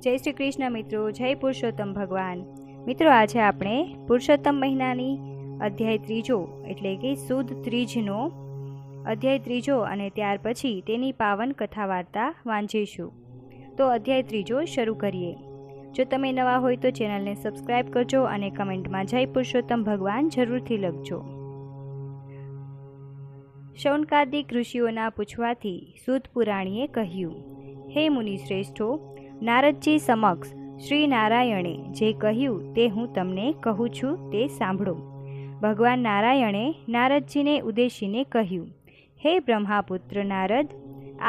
જય શ્રી કૃષ્ણ મિત્રો, જય પુરુષોત્તમ ભગવાન. મિત્રો, આજે આપણે પુરુષોત્તમ મહિનાની અધ્યાય ત્રીજો એટલે કે સુદ ત્રીજનો અધ્યાય ત્રીજો અને ત્યાર પછી તેની પાવન કથા વાર્તા વાંચીશું. તો અધ્યાય ત્રીજો શરૂ કરીએ. જો તમે નવા હોય તો ચેનલને સબસ્ક્રાઈબ કરજો અને કમેન્ટમાં જય પુરુષોત્તમ ભગવાન જરૂરથી લખજો. શૌનકાદિક ઋષિઓના પૂછવાથી સૂત પુરાણીએ કહ્યું, હે મુનિશ્રેષ્ઠો, નારદજી સમક્ષ શ્રી નારાયણે જે કહ્યું તે હું તમને કહું છું તે સાંભળો. ભગવાન નારાયણે નારદજીને ઉદ્દેશીને કહ્યું, હે બ્રહ્માપુત્ર નારદ,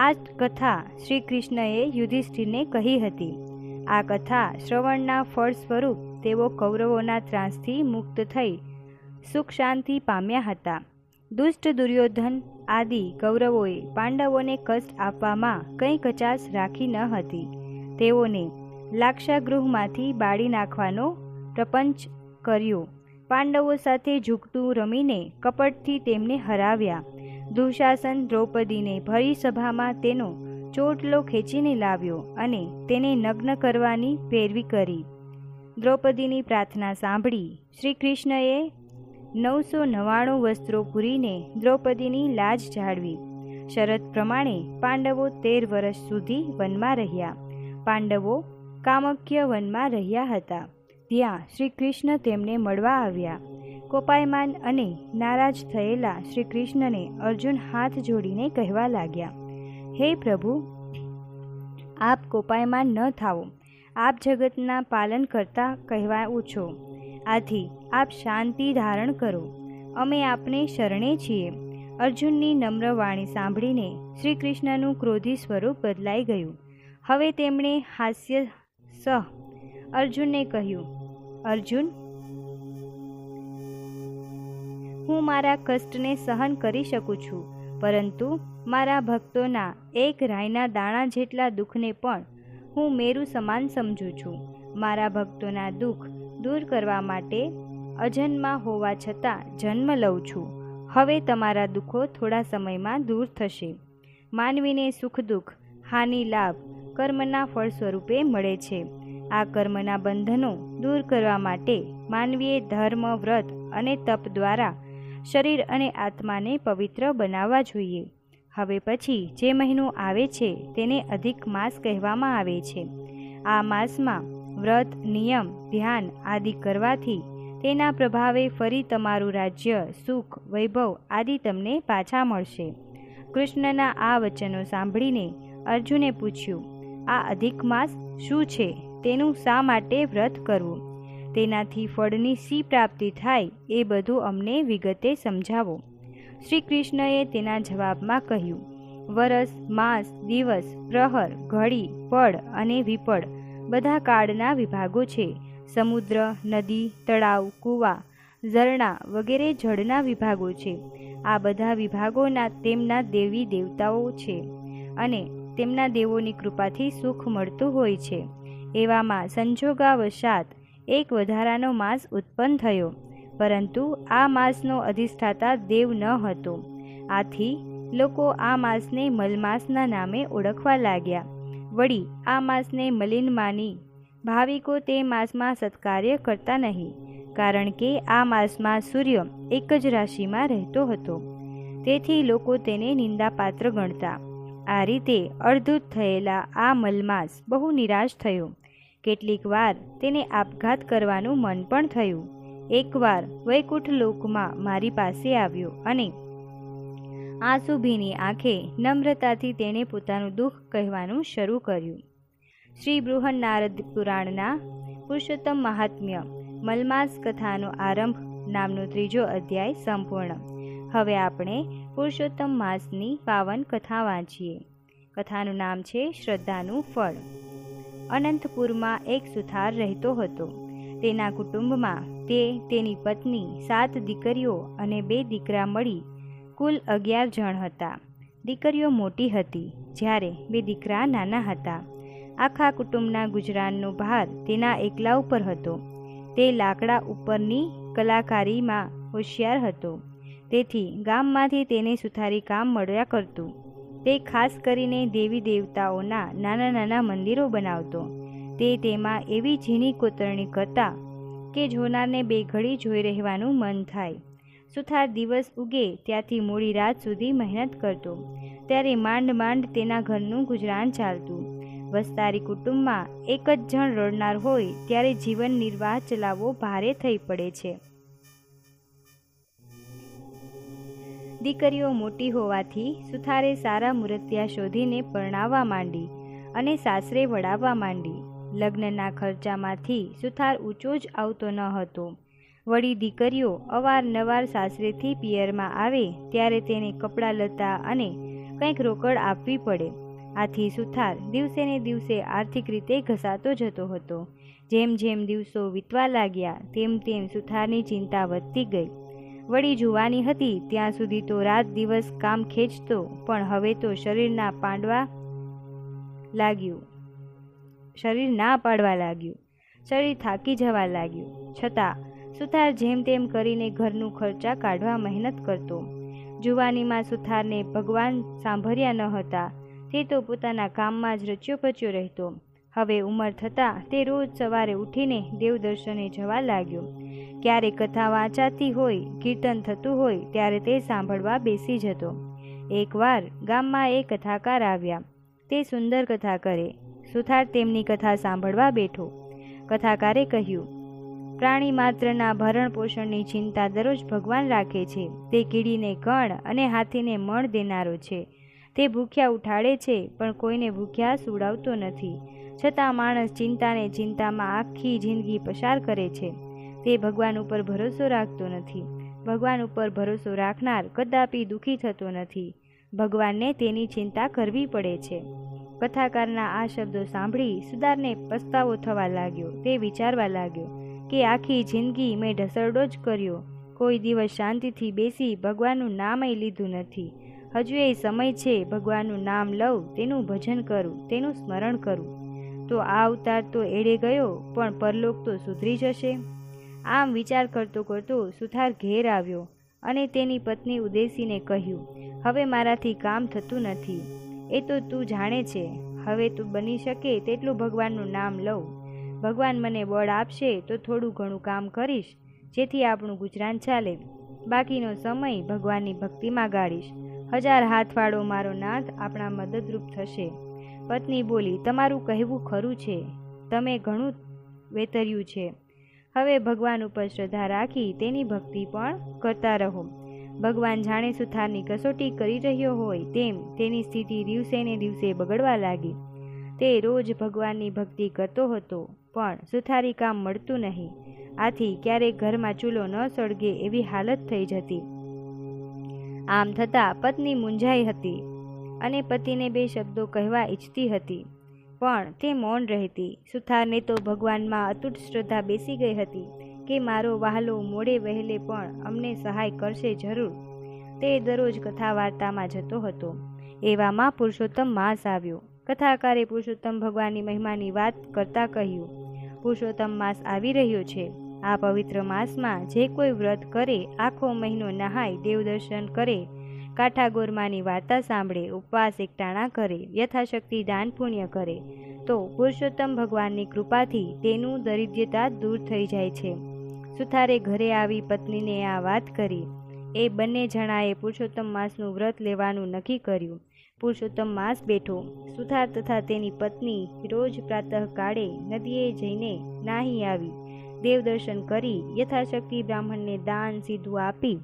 આ કથા શ્રી કૃષ્ણએ યુધિષ્ઠિરને કહી હતી. આ કથા શ્રવણના ફળ સ્વરૂપ તેઓ કૌરવોના ત્રાસથી મુક્ત થઈ સુખ શાંતિ પામ્યા હતા. દુષ્ટ દુર્યોધન આદિ કૌરવોએ પાંડવોને કષ્ટ આપવામાં કંઈ કચાશ રાખી ન હતી. તેઓને લાક્ષાગૃહમાંથી બાળી નાખવાનો પ્રપંચ કર્યો. પાંડવો સાથે ઝૂકતું રમીને કપટથી તેમને હરાવ્યા. દુશાસન દ્રૌપદીને ભરી સભામાં તેનો ચોટલો ખેંચીને લાવ્યો અને તેને નગ્ન કરવાની પેરવી કરી. દ્રૌપદીની પ્રાર્થના સાંભળી શ્રી કૃષ્ણએ 999 વસ્ત્રો પૂરીને દ્રૌપદીની લાજ જાળવી. શરત પ્રમાણે પાંડવો 13 વર્ષ સુધી વનમાં રહ્યા. પાંડવો કામક્ય વનમાં રહ્યા હતા. ત્યાં શ્રી કૃષ્ણ તેમને મળવા આવ્યા. કોપાયમાન અને નારાજ થયેલા શ્રી કૃષ્ણને અર્જુન હાથ જોડીને કહેવા લાગ્યા, હે પ્રભુ, આપ કોપાયમાન ન થાઓ. આપ જગતના પાલન કરતા કહેવાઓ છો. આથી આપ શાંતિ ધારણ કરો. અમે આપને શરણે છીએ. અર્જુનની નમ્ર વાણી સાંભળીને શ્રી કૃષ્ણનું ક્રોધી સ્વરૂપ બદલાઈ ગયું. હવે તેમણે હાસ્ય સહ અર્જુનને કહ્યું, અર્જુન, હું મારા કષ્ટને સહન કરી શકું છું, પરંતુ મારા ભક્તોના એક રાઈના દાણા જેટલા દુઃખને પણ હું મેરુ સમાન સમજું છું. મારા ભક્તોના દુઃખ દૂર કરવા માટે અજન્મા હોવા છતાં જન્મ લઉં છું. હવે તમારા દુઃખો થોડા સમયમાં દૂર થશે. માનવીને સુખ દુઃખ હાનિ લાભ કર્મના ફળ સ્વરૂપે મળે છે. આ કર્મના બંધનો દૂર કરવા માટે માનવીએ ધર્મ, વ્રત અને તપ દ્વારા શરીર અને આત્માને પવિત્ર બનાવવા જોઈએ. હવે પછી જે મહિનો આવે છે તેને અધિક માસ કહેવામાં આવે છે. આ માસમાં વ્રત, નિયમ, ધ્યાન આદિ કરવાથી તેના પ્રભાવે ફરી તમારું રાજ્ય, સુખ, વૈભવ આદિ તમને પાછા મળશે. કૃષ્ણના આ વચનો સાંભળીને અર્જુને પૂછ્યું, આ અધિક માસ શું છે? તેનું શા માટે વ્રત કરવું? તેનાથી ફળની શી પ્રાપ્તિ થાય એ બધું અમને વિગતે સમજાવો. શ્રી કૃષ્ણએ તેના જવાબમાં કહ્યું, વરસ, માસ, દિવસ, પ્રહર, ઘડી, પળ અને વિપળ બધા કાળના વિભાગો છે. સમુદ્ર, નદી, તળાવ, કૂવા, ઝરણા વગેરે જળના વિભાગો છે. આ બધા વિભાગોના તેમના દેવી દેવતાઓ છે અને તેમના દેવોની કૃપાથી સુખ મળતું હોય છે. એવામાં સંજોગાવશાત એક વધારાનો માસ ઉત્પન્ન થયો, પરંતુ આ માસનો અધિષ્ઠાતા દેવ ન હતો. આથી લોકો આ માસને મલમાસના નામે ઓળખવા લાગ્યા. વળી આ માસને મલિન માની ભાવિકો તે માસમાં સત્કાર્ય કરતા નહીં, કારણ કે આ માસમાં સૂર્ય એક જ રાશિમાં રહેતો હતો. તેથી લોકો તેને નિંદાપાત્ર ગણતા. આ રીતે અડધૂત થયેલા આ મલમાસ બહુ નિરાશ થયો. કેટલીક વાર તેને આપઘાત કરવાનું મન પણ થયું. એકવાર વૈકુંઠ લોકમાં મારી પાસે આવ્યો અને આંસુભીની આંખે નમ્રતાથી તેણે પોતાનું દુઃખ કહેવાનું શરૂ કર્યું. શ્રી બૃહન નારદ પુરાણના પુરુષોત્તમ મહાત્મ્ય મલમાસ કથાનો આરંભ નામનો ત્રીજો અધ્યાય સંપૂર્ણ. હવે આપણે પુરુષોત્તમ માસની પાવન કથા વાંચીએ. કથાનું નામ છે શ્રદ્ધાનું ફળ. અનંતપુરમાં એક સુથાર રહેતો હતો. તેના કુટુંબમાં તેની પત્ની, 7 દીકરીઓ અને 2 દીકરા મળી કુલ 11 જણ હતા. દીકરીઓ મોટી હતી જ્યારે 2 દીકરા નાના હતા. આખા કુટુંબના ગુજરાનનો ભાર તેના એકલા ઉપર હતો. તે લાકડા ઉપરની કલાકારીમાં હોશિયાર હતો. તેથી ગામમાંથી તેને સુથારી કામ મળ્યા કરતું. તે ખાસ કરીને દેવી દેવતાઓના નાના નાના મંદિરો બનાવતો. તે તેમાં એવી ઝીણી કોતરણી કરતા કે જોનારને બે ઘડી જોઈ રહેવાનું મન થાય. સુથાર દિવસ ઉગે ત્યાંથી મોડી રાત સુધી મહેનત કરતો, ત્યારે માંડ માંડ તેના ઘરનું ગુજરાન ચાલતું. વસ્તારી કુટુંબમાં એક જ જણ રડનાર હોય ત્યારે જીવન નિર્વાહ ચલાવવો ભારે થઈ પડે છે. દીકરીઓ મોટી હોવાથી સુથારે સારા મૂર્તિયા શોધીને પરણાવવા માંડી અને સાસરે વળાવવા માંડી. લગ્નના ખર્ચામાંથી સુથાર ઊંચો જ આવતો ન હતો. વળી દીકરીઓ અવારનવાર સાસરેથી પિયરમાં આવે ત્યારે તેને કપડાં લત્તા અને કંઈક રોકડ આપવી પડે. આથી સુથાર દિવસે ને દિવસે આર્થિક રીતે ઘસાતો જતો હતો. જેમ જેમ દિવસો વીતવા લાગ્યા તેમ તેમ સુથારની ચિંતા વધતી ગઈ. વળી જુવાની હતી ત્યાં સુધી તો રાત દિવસ કામ ખેંચતો, પણ હવે તો શરીર ના પાડવા લાગ્યું. શરીર થાકી જવા લાગ્યું. છતાં સુથાર જેમ તેમ કરીને ઘરનું ખર્ચા કાઢવા મહેનત કરતો. જુવાનીમાં સુથારને ભગવાન સાંભળ્યા ન હતા. તે તો પોતાના કામમાં જ રચ્યો પચ્યો રહેતો. હવે ઉંમર થતાં તે રોજ સવારે ઉઠીને દેવદર્શને જવા લાગ્યો. ક્યારે કથા વાંચાતી હોય, કીર્તન થતું હોય ત્યારે તે સાંભળવા બેસી જતો. એકવાર ગામમાં એક કથાકાર આવ્યા. તે સુંદર કથા કરે. સુથાર તેમની કથા સાંભળવા બેઠો. કથાકારે કહ્યું, પ્રાણી માત્રના ભરણ પોષણની ચિંતા દરરોજ ભગવાન રાખે છે. તે કીડીને કણ અને હાથીને મણ દેનારો છે. તે ભૂખ્યા ઉઠાડે છે પણ કોઈને ભૂખ્યા સુવડાવતો નથી. છતાં માણસ ચિંતાને ચિંતામાં આખી જિંદગી પસાર કરે છે. તે ભગવાન ઉપર ભરોસો રાખતો નથી. ભગવાન ઉપર ભરોસો રાખનાર કદાપી દુઃખી થતો નથી. ભગવાનને તેની ચિંતા કરવી પડે છે. કથાકારના આ શબ્દો સાંભળી સુથારને પસ્તાવો થવા લાગ્યો. તે વિચારવા લાગ્યો કે આખી જિંદગી મેં ઢસરડો જ કર્યો. કોઈ દિવસ શાંતિથી બેસી ભગવાનનું નામય લીધું નથી. હજુ એ સમય છે ભગવાનનું નામ લઉં, તેનું ભજન કરું, તેનું સ્મરણ કરું. તો આ અવતાર તો એળે ગયો, પણ પરલોક તો સુધરી જશે. આમ વિચાર કરતો કરતો સુથાર ઘેર આવ્યો અને તેની પત્ની ઉદેસીને કહ્યું, હવે મારાથી કામ થતું નથી. એ તો તું જાણે છે. હવે તું બની શકે તેટલું ભગવાનનું નામ લઉં. ભગવાન મને બળ આપશે તો થોડું ઘણું કામ કરીશ, જેથી આપણું ગુજરાન ચાલે. બાકીનો સમય ભગવાનની ભક્તિમાં ગાળીશ. 1000 હાથવાળો મારો નાથ આપણા મદદરૂપ થશે. પત્ની બોલી, તમારું કહેવું ખરું છે. તમે ઘણું વેતર્યું છે. હવે ભગવાન ઉપર શ્રદ્ધા રાખી તેની ભક્તિ પણ કરતા રહો. ભગવાન જાણે સુથારની કસોટી કરી રહ્યો હોય તેમ તેની સ્થિતિ દિવસે ને દિવસે બગડવા લાગી. તે રોજ ભગવાનની ભક્તિ કરતો હતો, પણ સુથારી કામ મળતું નહીં. આથી ક્યારેક ઘરમાં ચૂલો ન સળગે એવી હાલત થઈ જતી. આમ થતાં પત્ની મૂંઝાઈ હતી અને પતિને 2 શબ્દો કહેવા ઈચ્છતી હતી, પણ તે મૌન રહેતી. સુથારને તો ભગવાનમાં અતૂટ શ્રદ્ધા બેસી ગઈ હતી કે મારો વહાલો મોડે વહેલે પણ અમને સહાય કરશે જરૂર. તે દરરોજ કથા વાર્તામાં જતો હતો. એવામાં પુરુષોત્તમ માસ આવ્યો. કથાકારે પુરુષોત્તમ ભગવાનની મહિમાની વાત કરતા કહ્યું, પુરુષોત્તમ માસ આવી રહ્યો છે. આ પવિત્ર માસમાં જે કોઈ વ્રત કરે, આખો મહિનો નહાય, દેવદર્શન કરે, કાઠા ગોરમાની વાર્તા સાંભળે, ઉપવાસ એકટાણા કરે, યથાશક્તિ દાન પુણ્ય કરે, તો પુરુષોત્તમ ભગવાનની કૃપાથી તેનું દરિદ્રતા દૂર થઈ જાય છે. સુથારે ઘરે આવી પત્નીને આ વાત કરી. એ બંને જણાએ પુરુષોત્તમ માસનું વ્રત લેવાનું નક્કી કર્યું. પુરુષોત્તમ માસ બેઠો. સુથાર તથા તેની પત્ની રોજ પ્રાતઃકાળે નદીએ જઈને નાહી આવી, દેવદર્શન કરી, યથાશક્તિ બ્રાહ્મણને દાન સીધું આપી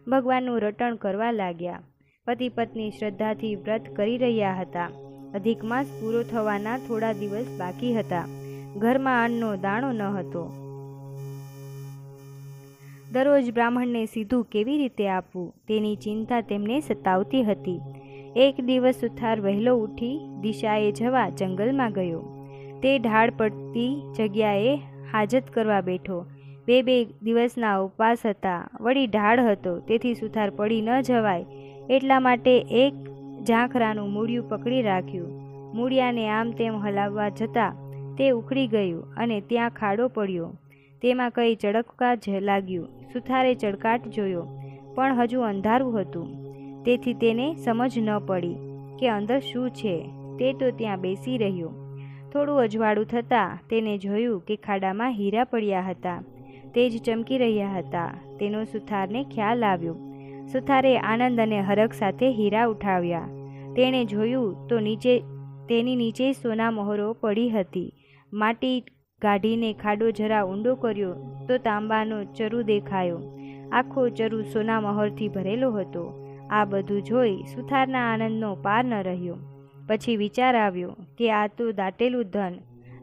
ભગવાનનું રટણ કરવા લાગ્યા. પતિ પત્ની શ્રદ્ધાથી વ્રત કરી રહ્યા હતા. અધિક માસ પૂરો થવાના થોડા દિવસ બાકી હતા. ઘરમાં અન્નનો દાણો ન હતો. દરરોજ બ્રાહ્મણને સીધું કેવી રીતે આપવું તેની ચિંતા તેમને સતાવતી હતી. એક દિવસ સુથાર વહેલો ઉઠી દિશાએ જવા જંગલમાં ગયો. તે ઢાળ પડતી જગ્યાએ હાજત કરવા બેઠો. 2 દિવસના ઉપવાસ હતા. વળી ઢાળ હતો, તેથી સુથાર પડી ન જવાય એટલા માટે એક ઝાંખરાનું મૂળિયું પકડી રાખ્યું. મૂળિયાને આમ તેમ હલાવવા જતાં તે ઉખડી ગયું અને ત્યાં ખાડો પડ્યો. તેમાં કંઈ ચળકવા જ લાગ્યું. સુથારે ચળકાટ જોયો, પણ હજુ અંધારું હતું, તેથી તેને સમજ ન પડી કે અંદર શું છે. તે તો ત્યાં બેસી રહ્યો. થોડું અજવાળું થતાં તેને જોયું કે ખાડામાં હીરા પડ્યા હતા, તે જ ચમકી રહ્યા હતા. તેનો સુથારને ખ્યાલ આવ્યો. સુથારે આનંદ અને હરખ સાથે હીરા ઉઠાવ્યા. તેણે જોયું તો તેની નીચે સોના મહોરો પડી હતી. માટી કાઢીને ખાડો જરા ઊંડો કર્યો તો તાંબાનો ચરુ દેખાયો. આખો ચરુ સોના મહોરથી ભરેલો હતો. આ બધું જોઈ સુથારના આનંદનો પાર ન રહ્યો. પછી વિચાર આવ્યો કે આ તો દાટેલું ધન,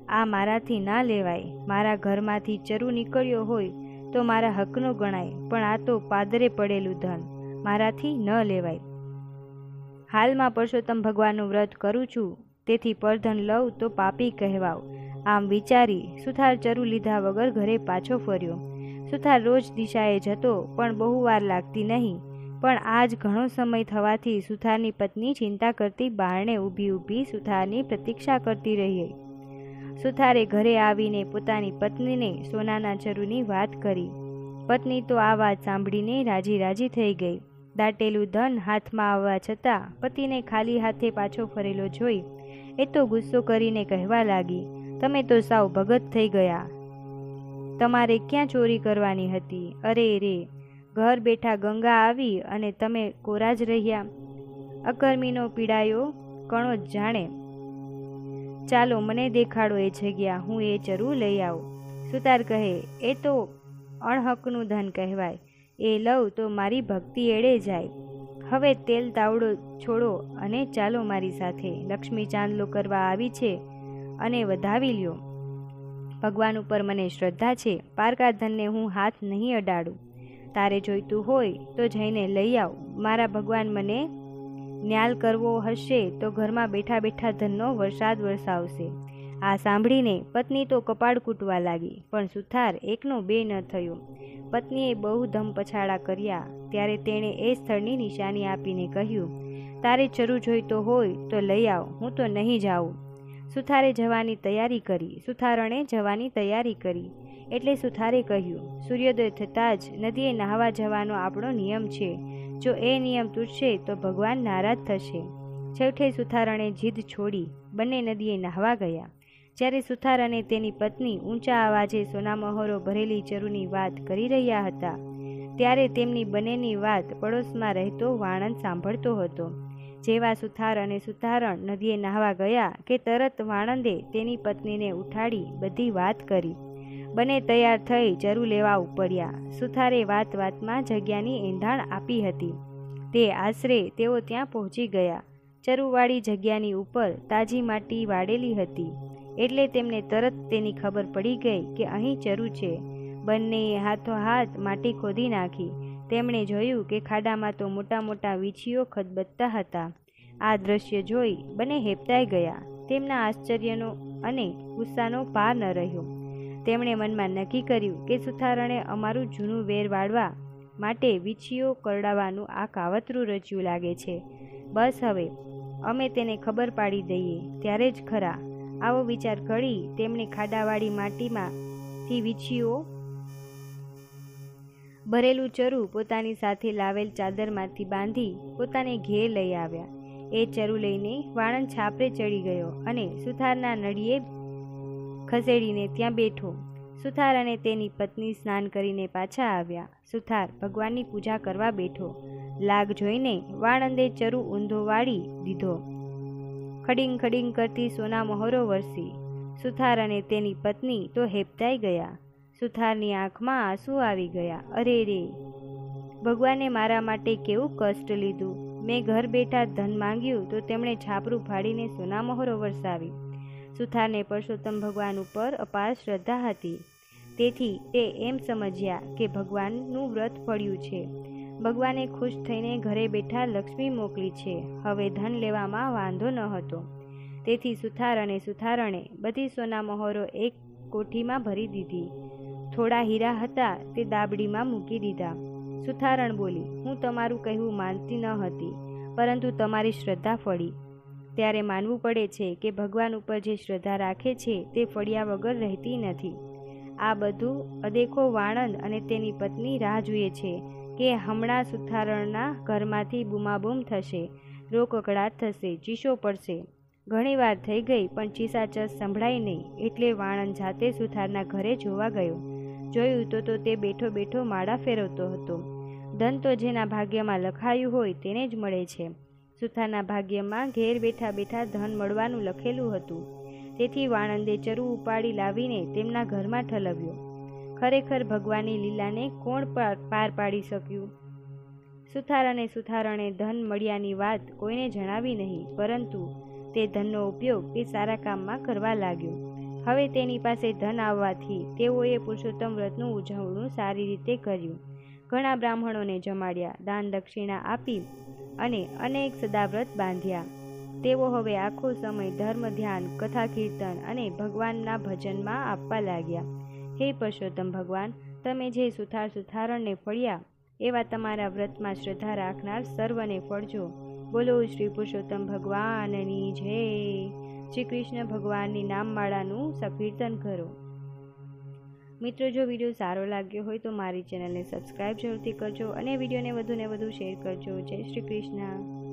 આ મારાથી ના લેવાય. મારા ઘરમાંથી ચરુ નીકળ્યો હોય તો મારા હકનો ગણાય, પણ આ તો પાદરે પડેલું ધન, મારાથી ન લેવાય. હાલમાં પરસોત્તમ ભગવાનનું વ્રત કરું છું, તેથી પરધન લઉં તો પાપી કહેવાવ. આમ વિચારી સુથાર ચરુ લીધા વગર ઘરે પાછો ફર્યો. સુથાર રોજ દિશાએ જતો, પણ બહુ વાર લાગતી નહીં. પણ આજ ઘણો સમય થવાથી સુથારની પત્ની ચિંતા કરતી બારણે ઊભી સુથારની પ્રતીક્ષા કરતી રહી. સુથારે ઘરે આવીને પોતાની પત્નીને સોનાના ચરુની વાત કરી. પત્ની તો આ વાત સાંભળીને રાજી થઈ ગઈ. દાટેલું ધન હાથમાં આવવા છતાં પતિને ખાલી હાથે પાછો ફરેલો જોઈ એ તો ગુસ્સો કરીને કહેવા લાગી, તમે તો સાવ ભગત થઈ ગયા. તમારે ક્યાં ચોરી કરવાની હતી? અરે રે, ઘર બેઠા ગંગા આવી અને તમે કોરા જ રહ્યા. અકર્મીનો પીડાયો કણો જ જાણે. ચાલો મને દેખાડો એ જગ્યા, હું એ ચરુ લઈ આવું. સુતાર કહે, એ તો અણહકનું ધન કહેવાય, એ લઉં તો મારી ભક્તિ એળે જાય. હવે તેલ તાવડો છોડો અને ચાલો મારી સાથે. લક્ષ્મી ચાંદલો કરવા આવી છે અને વધાવી લ્યો. ભગવાન ઉપર મને શ્રદ્ધા છે, પારકા ધનને હું હાથ નહીં અડાડું. તારે જોઈતું હોય તો જઈને લઈ આવ. મારા ભગવાન મને ન્યાલ કરવો હશે તો ઘરમાં બેઠા બેઠા ધનનો વરસાદ વરસાવશે. આ સાંભળીને પત્ની તો કપાળ કૂટવા લાગી, પણ સુથાર એકનો બે ન થયો. પત્નીએ બહુ ધમ પછાડા કર્યા. ત્યારે તેણે એ સ્થળની નિશાની આપીને કહ્યું, તારે ચરુ જોઈતો હોય તો લઈ આવ, હું તો નહીં જાઉં. સુથારે જવાની તૈયારી કરી. સુથારણે જવાની તૈયારી કરી એટલે સુથારે કહ્યું, સૂર્યોદય થતાં જ નદીએ નહાવા જવાનો આપણો નિયમ છે. જો એ નિયમ તૂટશે તો ભગવાન નારાજ થશે. છેવટે સુથારણે જીદ છોડી બંને નદીએ નહાવા ગયા. જ્યારે સુથાર અને તેની પત્ની ઊંચા અવાજે સોના મહોરો ભરેલી ચરુની વાત કરી રહ્યા હતા, ત્યારે તેમની બંનેની વાત પડોશમાં રહેતો વાણંદ સાંભળતો હતો. જેવા સુથાર અને સુથારણ નદીએ નહાવા ગયા કે તરત વાણંદે તેની પત્નીને ઉઠાડી બધી વાત કરી. બંને તૈયાર થઈ ચરુ લેવા ઉપડ્યા. સુથારે વાતમાં જગ્યાની એંધાણ આપી હતી. તે આશરે તેઓ ત્યાં પહોંચી ગયા. ચરુવાળી જગ્યાની ઉપર તાજી માટી વાળેલી હતી એટલે તેમને તરત તેની ખબર પડી ગઈ કે અહીં ચરુ છે. બંનેએ હાથોહાથ માટી ખોદી નાખી. તેમણે જોયું કે ખાડામાં તો મોટા મોટા વીંછીઓ ખદબદતા હતા. આ દ્રશ્ય જોઈ બંને હેબતાઈ ગયા. તેમના આશ્ચર્યનો અને ગુસ્સાનો પાર ન રહ્યો. તેમણે મનમાં નક્કી કર્યું કે સુથારણે અમારું જૂનું વેર વાળવા માટે વીંછીઓ કરડાવવાનું આ કાવતરું રચ્યું લાગે છે. બસ હવે અમે તેને ખબર પાડી દઈએ ત્યારે જ ખરા. આવો વિચાર કરી તેમણે ખાડાવાળી માટીમાંથી વીંછીઓ ભરેલું ચરુ પોતાની સાથે લાવેલ ચાદરમાંથી બાંધી પોતાને ઘેર લઈ આવ્યા. એ ચરુ લઈને વાણંદ છાપરે ચડી ગયો અને સુથારના નળીએ ખસેડીને ત્યાં બેઠો. સુથાર અને તેની પત્ની સ્નાન કરીને પાછા આવ્યા. સુથાર ભગવાનની પૂજા કરવા બેઠો. લાગ જોઈને વાણંદે ચરુ ઊંધો વાળી દીધો. ખડીંગ ખડીંગ કરતી સોના મહોરો વરસી. સુથાર અને તેની પત્ની તો હેબતાઈ ગયા. સુથારની આંખમાં આંસુ આવી ગયા. અરે રે, ભગવાને મારા માટે કેવું કષ્ટ લીધું. મેં ઘર બેઠા ધન માંગ્યું તો તેમણે છાપરું ફાડીને સોના મહોરો વરસાવી. સુથારને પરસોત્તમ ભગવાન ઉપર અપાર શ્રદ્ધા હતી. તેથી તે એમ સમજ્યા કે ભગવાનનું વ્રત ફળ્યું છે. ભગવાને ખુશ થઈને ઘરે બેઠા લક્ષ્મી મોકલી છે. હવે ધન લેવામાં વાંધો ન હતો. તેથી સુથાર અને સુથારણે બધી સોના મહોરો એક કોઠીમાં ભરી દીધી. થોડા હીરા હતા તે દાબડીમાં મૂકી દીધા. સુથારણ બોલી, હું તમારું કહેવું માનતી ન હતી, પરંતુ તમારી શ્રદ્ધા ફળી. ત્યારે માનવું પડે છે કે ભગવાન ઉપર જે શ્રદ્ધા રાખે છે તે ફળ્યા વગર રહેતી નથી. આ બધું અદેખો વાણંદ અને તેની પત્ની રાહ જુએ છે કે હમણાં સુથારણના ઘરમાંથી બૂમાબૂમ થશે, રોકકડાટ થશે, ચીસો પડશે. ઘણીવાર થઈ ગઈ પણ ચીસાચસ સંભળાઈ નહીં, એટલે વાણંદ જાતે સુથારના ઘરે જોવા ગયો. જોયું તો તે બેઠો બેઠો માળા ફેરવતો હતો. ધન તો જેના ભાગ્યમાં લખાયું હોય તેને જ મળે છે. સુથારના ભાગ્યમાં ઘેર બેઠા બેઠા ધન મળવાનું લખેલું હતું. તેથી વાણંદે ચરુ ઉપાડી લાવીને તેમના ઘરમાં ઠલવ્યો. ખરેખર ભગવાનની લીલાને કોણ પાર પાડી શક્યું? સુથાર અને સુથારણે ધન મળ્યાની વાત કોઈને જણાવી નહીં, પરંતુ તે ધનનો ઉપયોગ તે સારા કામમાં કરવા લાગ્યો. હવે તેની પાસે ધન આવવાથી તેઓએ પુરુષોત્તમ વ્રતનું ઉજવણું સારી રીતે કર્યું. ઘણા બ્રાહ્મણોને જમાડ્યા, દાન દક્ષિણા આપી અને અનેક સદાવ્રત બાંધ્યા. તેઓ હવે આખો સમય ધર્મ ધ્યાન, કથા કીર્તન અને ભગવાનના ભજનમાં આપવા લાગ્યા. હે પુરુષોત્તમ ભગવાન, તમે જે સુથાર સુથારણને ફળ્યા એવા તમારા વ્રતમાં શ્રદ્ધા રાખનાર સર્વને ફળજો. બોલો શ્રી પુરુષોત્તમ ભગવાનની જય. શ્રી કૃષ્ણ ભગવાનની નામમાળાનું સંકીર્તન કરો. મિત્રો, જો વિડીયો સારો લાગ્યો હોય તો મારી ચેનલને સબસ્ક્રાઈબ જરૂરથી કરજો અને વિડીયોને વધુને વધુ શેર કરજો. જય શ્રી કૃષ્ણ.